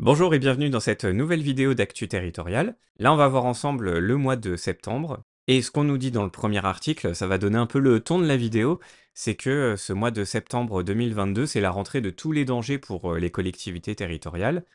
Bonjour et bienvenue dans cette nouvelle vidéo d'Actu Territorial. Là, on va voir ensemble le mois de septembre. Et ce qu'on nous dit dans le premier article, ça va donner un peu le ton de la vidéo, c'est que ce mois de septembre 2022, c'est la rentrée de tous les dangers pour les collectivités territoriales.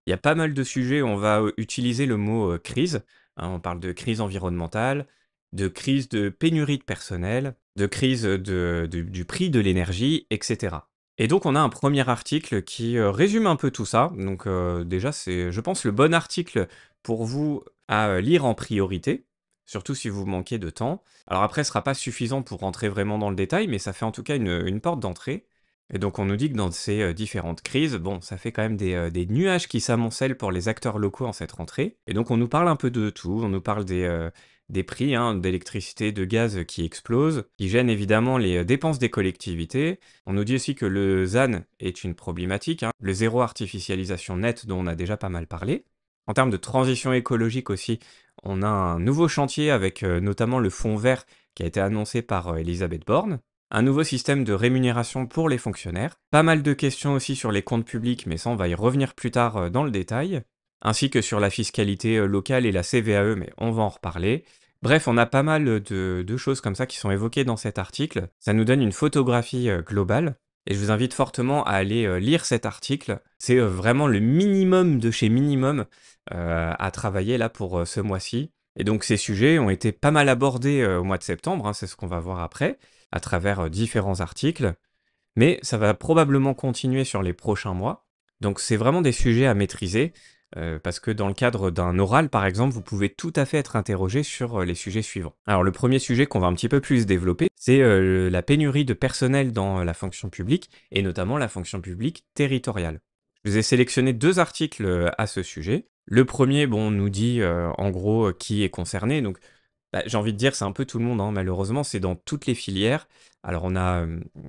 Il y a pas mal de sujets où on va utiliser le mot crise. On parle de crise environnementale, de crise de pénurie de personnel, de crise du prix de l'énergie, etc. Et donc on a un premier article qui résume un peu tout ça. Donc déjà c'est, je pense, le bon article pour vous à lire en priorité, surtout si vous manquez de temps. Alors après, ce sera pas suffisant pour rentrer vraiment dans le détail, mais ça fait en tout cas une porte d'entrée. Et donc on nous dit que dans ces différentes crises, bon, ça fait quand même des nuages qui s'amoncellent pour les acteurs locaux en cette rentrée. Et donc on nous parle un peu de tout, on nous parle des prix hein, d'électricité, de gaz qui explosent, qui gênent évidemment les dépenses des collectivités. On nous dit aussi que le ZAN est une problématique, hein, le zéro artificialisation nette dont on a déjà pas mal parlé. En termes de transition écologique aussi, on a un nouveau chantier avec notamment le fonds vert qui a été annoncé par Elisabeth Borne. Un nouveau système de rémunération pour les fonctionnaires, pas mal de questions aussi sur les comptes publics, mais ça on va y revenir plus tard dans le détail, ainsi que sur la fiscalité locale et la CVAE, mais on va en reparler. Bref, on a pas mal de choses comme ça qui sont évoquées dans cet article. Ça nous donne une photographie globale, et je vous invite fortement à aller lire cet article. C'est vraiment le minimum de chez minimum à travailler là pour ce mois-ci. Et donc ces sujets ont été pas mal abordés au mois de septembre, hein, c'est ce qu'on va voir après à travers différents articles, mais ça va probablement continuer sur les prochains mois. Donc c'est vraiment des sujets à maîtriser, parce que dans le cadre d'un oral, par exemple, vous pouvez tout à fait être interrogé sur les sujets suivants. Alors le premier sujet qu'on va un petit peu plus développer, c'est la pénurie de personnel dans la fonction publique, et notamment la fonction publique territoriale. Je vous ai sélectionné deux articles à ce sujet. Le premier, bon, nous dit en gros qui est concerné, donc bah, j'ai envie de dire, c'est un peu tout le monde, hein, malheureusement, c'est dans toutes les filières. Alors on a,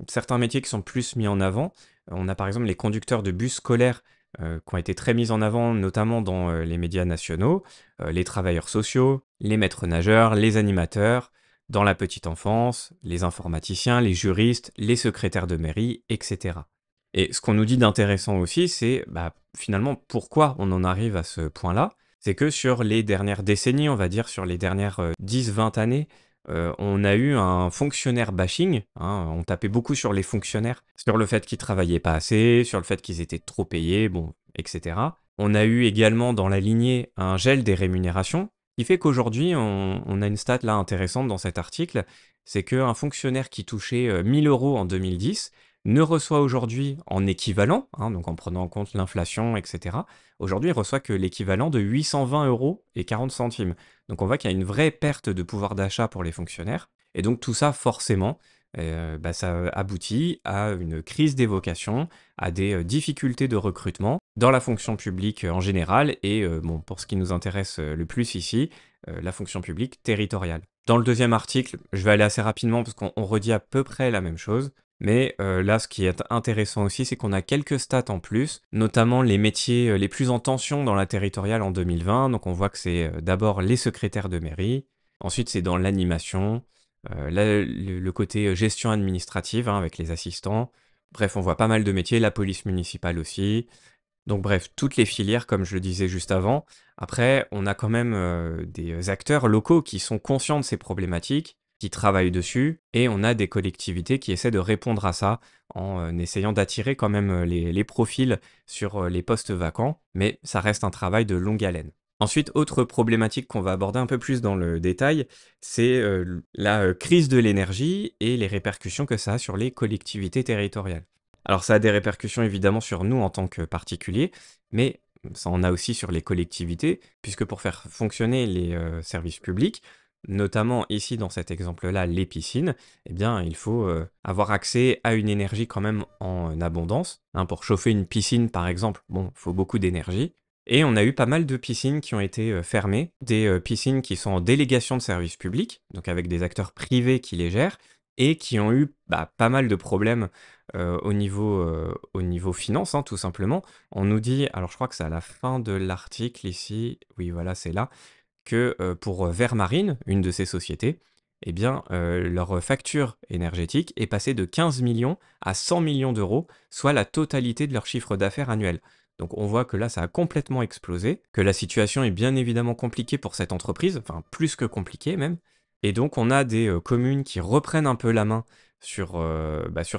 certains métiers qui sont plus mis en avant. On a par exemple les conducteurs de bus scolaires, qui ont été très mis en avant, notamment dans, les médias nationaux, les travailleurs sociaux, les maîtres nageurs, les animateurs, dans la petite enfance, les informaticiens, les juristes, les secrétaires de mairie, et cetera. Et ce qu'on nous dit d'intéressant aussi, c'est, bah, finalement, pourquoi on en arrive à ce point-là? C'est que sur les dernières décennies, on va dire sur les dernières 10-20 années, on a eu un fonctionnaire bashing, hein, on tapait beaucoup sur les fonctionnaires, sur le fait qu'ils travaillaient pas assez, sur le fait qu'ils étaient trop payés, bon, etc. On a eu également dans la lignée un gel des rémunérations, qui fait qu'aujourd'hui, on a une stat là intéressante dans cet article, c'est qu'un fonctionnaire qui touchait 1000 euros en 2010 ne reçoit aujourd'hui en équivalent, hein, donc en prenant en compte l'inflation, etc., aujourd'hui il reçoit que l'équivalent de 820 euros et 40 centimes. Donc on voit qu'il y a une vraie perte de pouvoir d'achat pour les fonctionnaires. Et donc tout ça, forcément, bah, ça aboutit à une crise des vocations, à des difficultés de recrutement dans la fonction publique en général et bon, pour ce qui nous intéresse le plus ici, la fonction publique territoriale. Dans le deuxième article, je vais aller assez rapidement parce qu'on redit à peu près la même chose. Mais là, ce qui est intéressant aussi, c'est qu'on a quelques stats en plus, notamment les métiers les plus en tension dans la territoriale en 2020. Donc on voit que c'est d'abord les secrétaires de mairie, ensuite c'est dans l'animation, là, le côté gestion administrative hein, avec les assistants. Bref, on voit pas mal de métiers, la police municipale aussi. Donc bref, toutes les filières, comme je le disais juste avant. Après, on a quand même des acteurs locaux qui sont conscients de ces problématiques, qui travaillent dessus, et on a des collectivités qui essaient de répondre à ça en essayant d'attirer quand même les profils sur les postes vacants, mais ça reste un travail de longue haleine. Ensuite, autre problématique qu'on va aborder un peu plus dans le détail, c'est la crise de l'énergie et les répercussions que ça a sur les collectivités territoriales. Alors ça a des répercussions évidemment sur nous en tant que particuliers, mais ça en a aussi sur les collectivités, puisque pour faire fonctionner les services publics, notamment ici dans cet exemple-là, les piscines, eh bien il faut avoir accès à une énergie quand même en abondance. Hein, pour chauffer une piscine par exemple, bon, il faut beaucoup d'énergie. Et on a eu pas mal de piscines qui ont été fermées, des piscines qui sont en délégation de services publics, donc avec des acteurs privés qui les gèrent, et qui ont eu bah, pas mal de problèmes au niveau finance, hein, tout simplement. On nous dit, alors je crois que c'est à la fin de l'article ici, oui voilà c'est là, que pour Vermarine, une de ces sociétés, eh bien leur facture énergétique est passée de 15 millions à 100 millions d'euros, soit la totalité de leur chiffre d'affaires annuel. Donc on voit que là, ça a complètement explosé, que la situation est bien évidemment compliquée pour cette entreprise, enfin plus que compliquée même. Et donc on a des communes qui reprennent un peu la main sur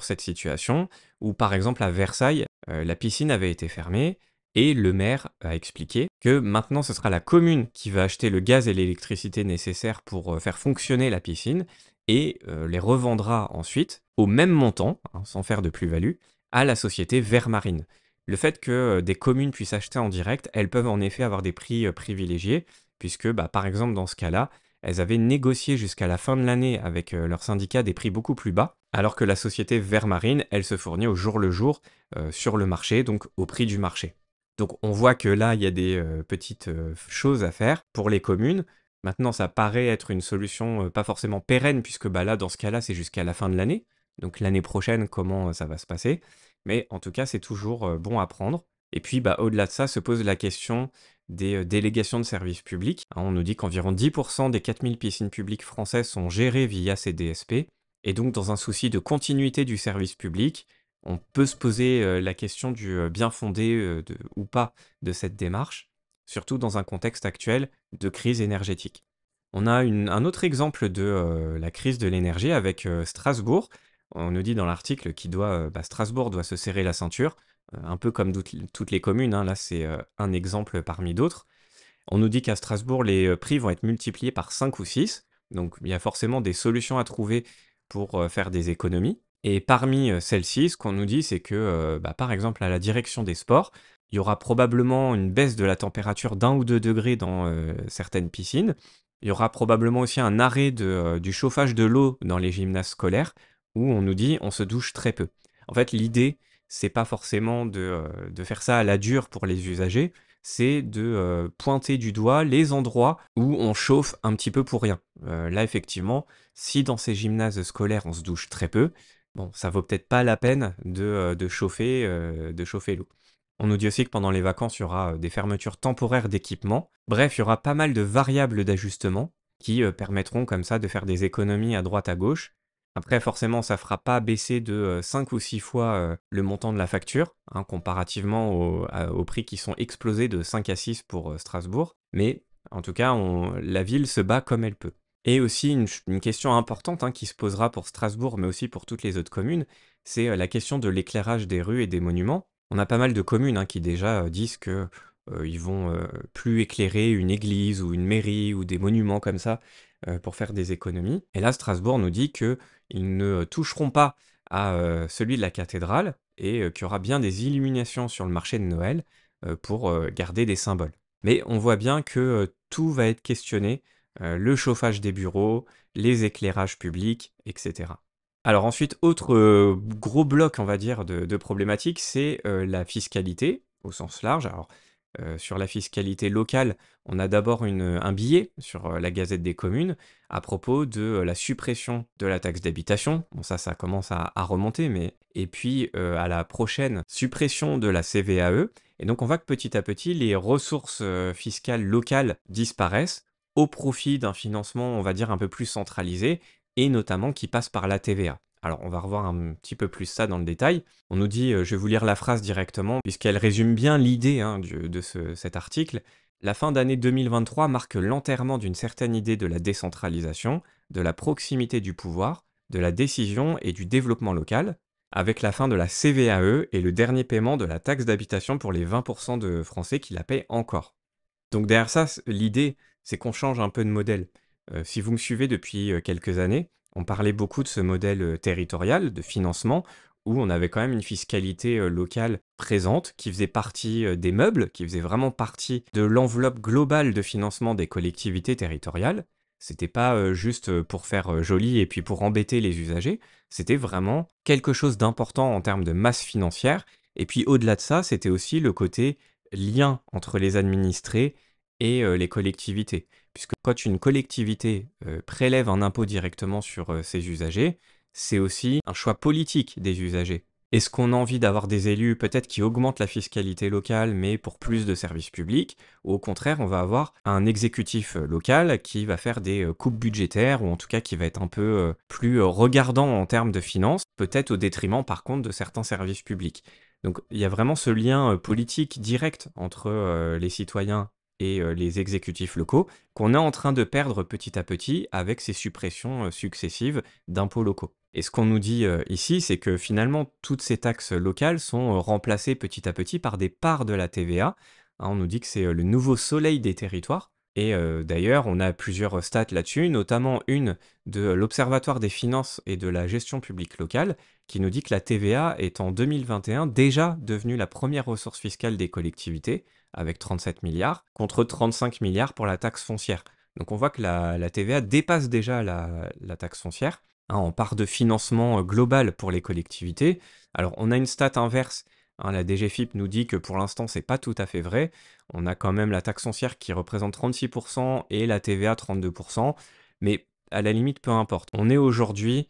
cette situation, où par exemple à Versailles, la piscine avait été fermée, et le maire a expliqué que maintenant ce sera la commune qui va acheter le gaz et l'électricité nécessaires pour faire fonctionner la piscine, et les revendra ensuite au même montant, hein, sans faire de plus-value, à la société Vermarine. Le fait que des communes puissent acheter en direct, elles peuvent en effet avoir des prix privilégiés, puisque par exemple dans ce cas-là, elles avaient négocié jusqu'à la fin de l'année avec leur syndicat des prix beaucoup plus bas, alors que la société Vermarine, elle se fournit au jour le jour sur le marché, donc au prix du marché. Donc on voit que là, il y a des petites choses à faire pour les communes. Maintenant, ça paraît être une solution pas forcément pérenne, puisque là, dans ce cas-là, c'est jusqu'à la fin de l'année. Donc l'année prochaine, comment ça va se passer? Mais en tout cas, c'est toujours bon à prendre. Et puis, au-delà de ça, se pose la question des délégations de services publics, hein. On nous dit qu'environ 10% des 4000 piscines publiques françaises sont gérées via ces DSP. Et donc, dans un souci de continuité du service public, on peut se poser la question du bien fondé ou pas de cette démarche, surtout dans un contexte actuel de crise énergétique. On a un autre exemple de la crise de l'énergie avec Strasbourg. On nous dit dans l'article Strasbourg doit se serrer la ceinture, un peu comme toutes les communes, hein. Là, c'est un exemple parmi d'autres. On nous dit qu'à Strasbourg, les prix vont être multipliés par 5 ou 6. Donc, il y a forcément des solutions à trouver pour faire des économies. Et parmi celles-ci, ce qu'on nous dit, c'est que, par exemple, à la direction des sports, il y aura probablement une baisse de la température d'1 ou 2 degrés dans certaines piscines. Il y aura probablement aussi un arrêt du chauffage de l'eau dans les gymnases scolaires, où on nous dit on se douche très peu. En fait, l'idée, c'est pas forcément de faire ça à la dure pour les usagers, c'est de pointer du doigt les endroits où on chauffe un petit peu pour rien. Là, effectivement, si dans ces gymnases scolaires, on se douche très peu, bon, ça vaut peut-être pas la peine de chauffer l'eau. On nous dit aussi que pendant les vacances, il y aura des fermetures temporaires d'équipements. Bref, il y aura pas mal de variables d'ajustement qui permettront comme ça de faire des économies à droite à gauche. Après, forcément, ça fera pas baisser de 5 ou 6 fois le montant de la facture, hein, comparativement aux prix qui sont explosés de 5 à 6 pour Strasbourg. Mais en tout cas, la ville se bat comme elle peut. Et aussi une question importante, hein, qui se posera pour Strasbourg, mais aussi pour toutes les autres communes, c'est la question de l'éclairage des rues et des monuments. On a pas mal de communes, hein, qui déjà disent que ils vont plus éclairer une église ou une mairie ou des monuments comme ça pour faire des économies. Et là, Strasbourg nous dit qu'ils ne toucheront pas à celui de la cathédrale et qu'il y aura bien des illuminations sur le marché de Noël pour garder des symboles. Mais on voit bien que tout va être questionné, le chauffage des bureaux, les éclairages publics, etc. Alors ensuite, autre gros bloc, on va dire, de problématiques, c'est la fiscalité au sens large. Alors, sur la fiscalité locale, on a d'abord un billet sur la Gazette des communes à propos de la suppression de la taxe d'habitation. Bon, ça commence à remonter, mais et puis à la prochaine suppression de la CVAE. Et donc, on voit que petit à petit, les ressources fiscales locales disparaissent au profit d'un financement, on va dire, un peu plus centralisé et notamment qui passe par la TVA. Alors, on va revoir un petit peu plus ça dans le détail. On nous dit, je vais vous lire la phrase directement, puisqu'elle résume bien l'idée, hein, de cet article. La fin d'année 2023 marque l'enterrement d'une certaine idée de la décentralisation, de la proximité du pouvoir, de la décision et du développement local, avec la fin de la CVAE et le dernier paiement de la taxe d'habitation pour les 20% de Français qui la payent encore. Donc derrière ça, l'idée, c'est qu'on change un peu de modèle. Si vous me suivez depuis quelques années, on parlait beaucoup de ce modèle territorial de financement où on avait quand même une fiscalité locale présente qui faisait partie des meubles, qui faisait vraiment partie de l'enveloppe globale de financement des collectivités territoriales. C'était pas juste pour faire joli et puis pour embêter les usagers, c'était vraiment quelque chose d'important en termes de masse financière. Et puis au-delà de ça, c'était aussi le côté lien entre les administrés et les collectivités. Puisque quand une collectivité prélève un impôt directement sur ses usagers, c'est aussi un choix politique des usagers. Est-ce qu'on a envie d'avoir des élus peut-être qui augmentent la fiscalité locale mais pour plus de services publics, ou au contraire on va avoir un exécutif local qui va faire des coupes budgétaires ou en tout cas qui va être un peu plus regardant en termes de finances, peut-être au détriment par contre de certains services publics. Donc il y a vraiment ce lien politique direct entre les citoyens et les exécutifs locaux qu'on est en train de perdre petit à petit avec ces suppressions successives d'impôts locaux. Et ce qu'on nous dit ici, c'est que finalement, toutes ces taxes locales sont remplacées petit à petit par des parts de la TVA. Hein, on nous dit que c'est le nouveau soleil des territoires. Et d'ailleurs, on a plusieurs stats là-dessus, notamment une de l'Observatoire des finances et de la gestion publique locale, qui nous dit que la TVA est en 2021 déjà devenue la première ressource fiscale des collectivités, avec 37 milliards, contre 35 milliards pour la taxe foncière. Donc on voit que la TVA dépasse déjà la taxe foncière, hein, en part de financement global pour les collectivités. Alors on a une stat inverse, hein, la DGFiP nous dit que pour l'instant c'est pas tout à fait vrai. On a quand même la taxe foncière qui représente 36% et la TVA 32%, mais à la limite peu importe. On est aujourd'hui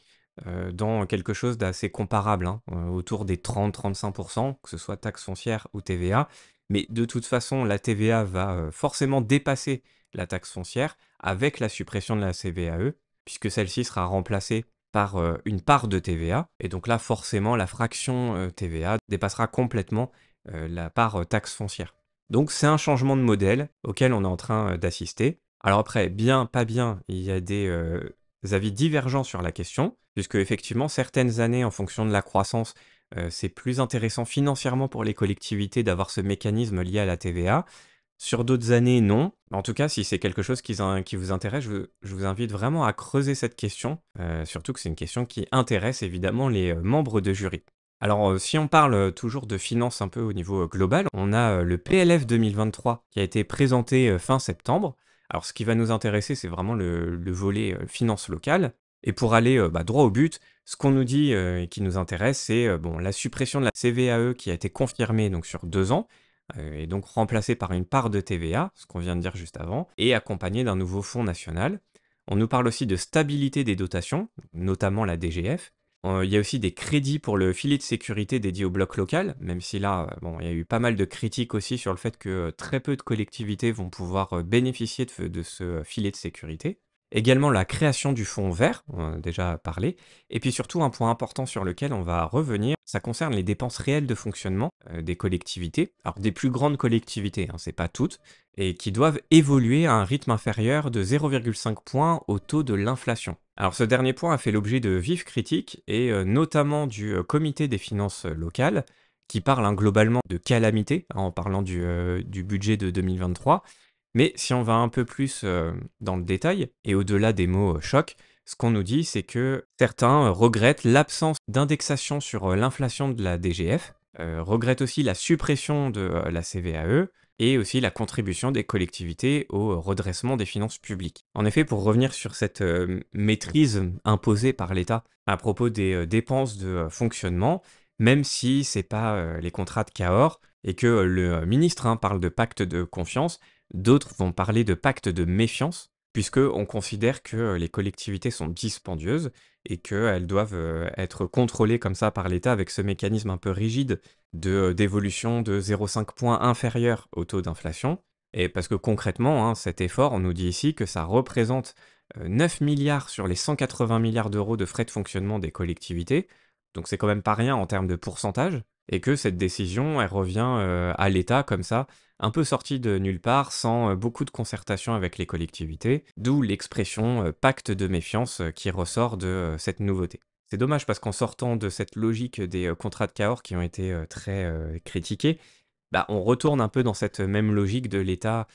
dans quelque chose d'assez comparable, hein, autour des 30-35%, que ce soit taxe foncière ou TVA. Mais de toute façon, la TVA va forcément dépasser la taxe foncière avec la suppression de la CVAE, puisque celle-ci sera remplacée par une part de TVA. Et donc là, forcément, la fraction TVA dépassera complètement la part taxe foncière. Donc c'est un changement de modèle auquel on est en train d'assister. Alors après, bien, pas bien, il y a des avis divergents sur la question, puisque effectivement, certaines années, en fonction de la croissance, c'est plus intéressant financièrement pour les collectivités d'avoir ce mécanisme lié à la TVA. Sur d'autres années, non. En tout cas, si c'est quelque chose qui vous intéresse, je vous invite vraiment à creuser cette question, surtout que c'est une question qui intéresse évidemment les membres de jury. Alors, si on parle toujours de finances un peu au niveau global, on a le PLF 2023 qui a été présenté fin septembre. Alors, ce qui va nous intéresser, c'est vraiment le volet finances locales. Et pour aller droit au but, ce qu'on nous dit et qui nous intéresse, c'est bon, la suppression de la CVAE qui a été confirmée donc, sur 2 ans, et donc remplacée par une part de TVA, ce qu'on vient de dire juste avant, et accompagnée d'un nouveau fonds national. On nous parle aussi de stabilité des dotations, notamment la DGF. Il y a aussi des crédits pour le filet de sécurité dédié au bloc local, même si là, bon, il y a eu pas mal de critiques aussi sur le fait que très peu de collectivités vont pouvoir bénéficier de ce filet de sécurité. Également la création du fonds vert, on en a déjà parlé, et puis surtout un point important sur lequel on va revenir, ça concerne les dépenses réelles de fonctionnement des collectivités, alors des plus grandes collectivités, hein, c'est pas toutes, et qui doivent évoluer à un rythme inférieur de 0,5 points au taux de l'inflation. Alors ce dernier point a fait l'objet de vives critiques, et notamment du comité des finances locales, qui parle globalement de calamité, hein, en parlant du budget de 2023, mais si on va un peu plus dans le détail, et au-delà des mots choc, ce qu'on nous dit, c'est que certains regrettent l'absence d'indexation sur l'inflation de la DGF, regrettent aussi la suppression de la CVAE, et aussi la contribution des collectivités au redressement des finances publiques. En effet, pour revenir sur cette maîtrise imposée par l'État à propos des dépenses de fonctionnement, même si c'est pas les contrats de Cahors, et que le ministre parle de pacte de confiance, d'autres vont parler de pacte de méfiance, puisque on considère que les collectivités sont dispendieuses et qu'elles doivent être contrôlées comme ça par l'État avec ce mécanisme un peu rigide d'évolution de 0,5 points inférieur au taux d'inflation. Et parce que concrètement, hein, cet effort, on nous dit ici que ça représente 9 milliards sur les 180 milliards d'euros de frais de fonctionnement des collectivités, donc c'est quand même pas rien en termes de pourcentage, et que cette décision, elle revient à l'État comme ça, un peu sorti de nulle part, sans beaucoup de concertation avec les collectivités, d'où l'expression pacte de méfiance qui ressort de cette nouveauté. C'est dommage parce qu'en sortant de cette logique des contrats de Cahors qui ont été très critiqués, bah, on retourne un peu dans cette même logique de l'État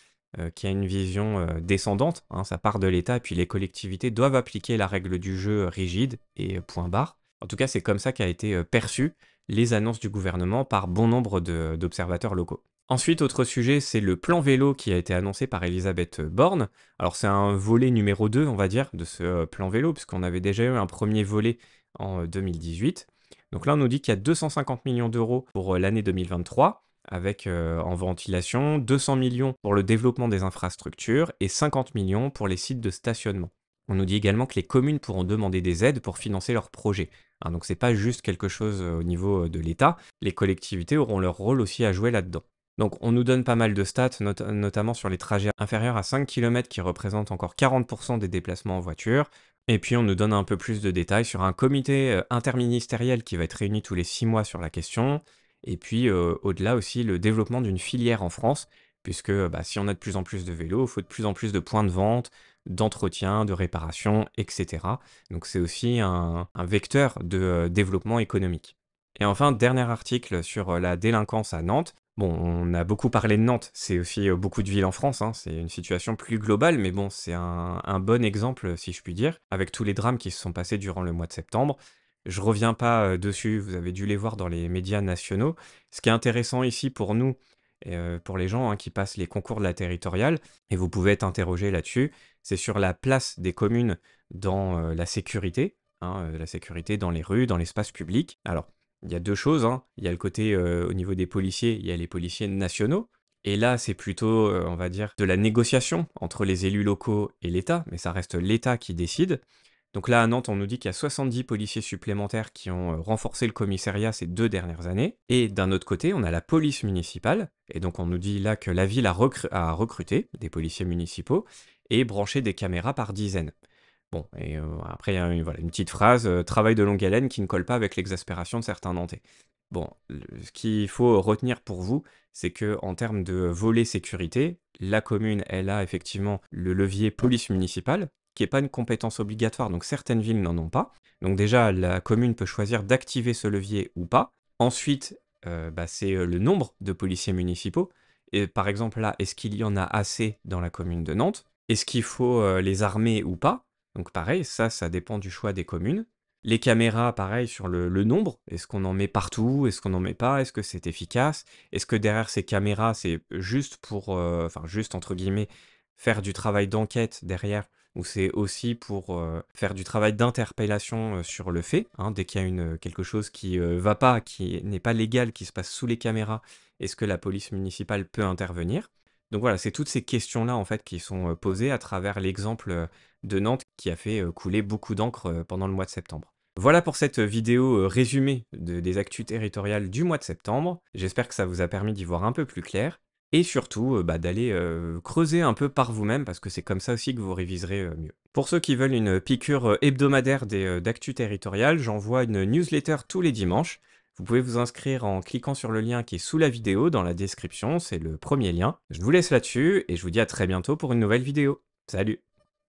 qui a une vision descendante, hein, ça part de l'État, puis les collectivités doivent appliquer la règle du jeu rigide et point barre. En tout cas, c'est comme ça qu'a été perçu les annonces du gouvernement par bon nombre d'observateurs locaux. Ensuite, autre sujet, c'est le plan vélo qui a été annoncé par Elisabeth Borne. Alors c'est un volet numéro 2, on va dire, de ce plan vélo, puisqu'on avait déjà eu un premier volet en 2018. Donc là, on nous dit qu'il y a 250 millions d'euros pour l'année 2023, avec en ventilation, 200 millions pour le développement des infrastructures et 50 millions pour les sites de stationnement. On nous dit également que les communes pourront demander des aides pour financer leurs projets. Hein, donc c'est pas juste quelque chose au niveau de l'État, les collectivités auront leur rôle aussi à jouer là-dedans. Donc on nous donne pas mal de stats, notamment sur les trajets inférieurs à 5 km qui représentent encore 40% des déplacements en voiture. Et puis on nous donne un peu plus de détails sur un comité interministériel qui va être réuni tous les 6 mois sur la question. Et puis, au-delà aussi, le développement d'une filière en France, puisque, bah, si on a de plus en plus de vélos, il faut de plus en plus de points de vente, d'entretien, de réparation, et cetera. Donc c'est aussi un vecteur de, développement économique. Et enfin, dernier article sur, la délinquance à Nantes. Bon, on a beaucoup parlé de Nantes, c'est aussi, beaucoup de villes en France, hein, c'est une situation plus globale, mais bon, c'est un bon exemple, si je puis dire, avec tous les drames qui se sont passés durant le mois de septembre. Je reviens pas, dessus, vous avez dû les voir dans les médias nationaux. Ce qui est intéressant ici pour nous et pour les gens, hein, qui passent les concours de la territoriale, et vous pouvez être interrogés là-dessus, c'est sur la place des communes dans, la sécurité, hein, la sécurité dans les rues, dans l'espace public. Alors, il y a 2 choses, hein. Il y a le côté, au niveau des policiers, il y a les policiers nationaux et là, c'est plutôt, on va dire, de la négociation entre les élus locaux et l'État, mais ça reste l'État qui décide. Donc là, à Nantes, on nous dit qu'il y a 70 policiers supplémentaires qui ont renforcé le commissariat ces 2 dernières années. Et d'un autre côté, on a la police municipale. Et donc on nous dit là que la ville a recruté des policiers municipaux et branché des caméras par dizaines. Bon, et après, il y a voilà, une petite phrase, travail de longue haleine qui ne colle pas avec l'exaspération de certains Nantais. Bon, ce qu'il faut retenir pour vous, c'est que en termes de volet sécurité, la commune, elle a effectivement le levier police municipale, qui est pas une compétence obligatoire, donc certaines villes n'en ont pas. Donc déjà, la commune peut choisir d'activer ce levier ou pas. Ensuite, bah, c'est le nombre de policiers municipaux. Et par exemple là, est-ce qu'il y en a assez dans la commune de Nantes? Est-ce qu'il faut les armer ou pas? Donc pareil, ça dépend du choix des communes. Les caméras, pareil, sur le nombre. Est-ce qu'on en met partout? Est-ce qu'on n'en met pas? Est-ce que c'est efficace? Est-ce que derrière ces caméras, c'est juste pour, enfin juste entre guillemets, faire du travail d'enquête derrière? Ou c'est aussi pour, faire du travail d'interpellation, sur le fait, hein? Dès qu'il y a quelque chose qui, va pas, qui n'est pas légal, qui se passe sous les caméras, est-ce que la police municipale peut intervenir? Donc voilà, c'est toutes ces questions-là, en fait, qui sont, posées à travers l'exemple, de Nantes qui a fait, couler beaucoup d'encre, pendant le mois de septembre. Voilà pour cette vidéo, résumé des actus territoriales du mois de septembre. J'espère que ça vous a permis d'y voir un peu plus clair et surtout, bah, d'aller, creuser un peu par vous-même parce que c'est comme ça aussi que vous réviserez, mieux. Pour ceux qui veulent une piqûre, hebdomadaire d'actu territoriales, j'envoie une newsletter tous les dimanches. Vous pouvez vous inscrire en cliquant sur le lien qui est sous la vidéo dans la description, c'est le premier lien. Je vous laisse là-dessus et je vous dis à très bientôt pour une nouvelle vidéo. Salut!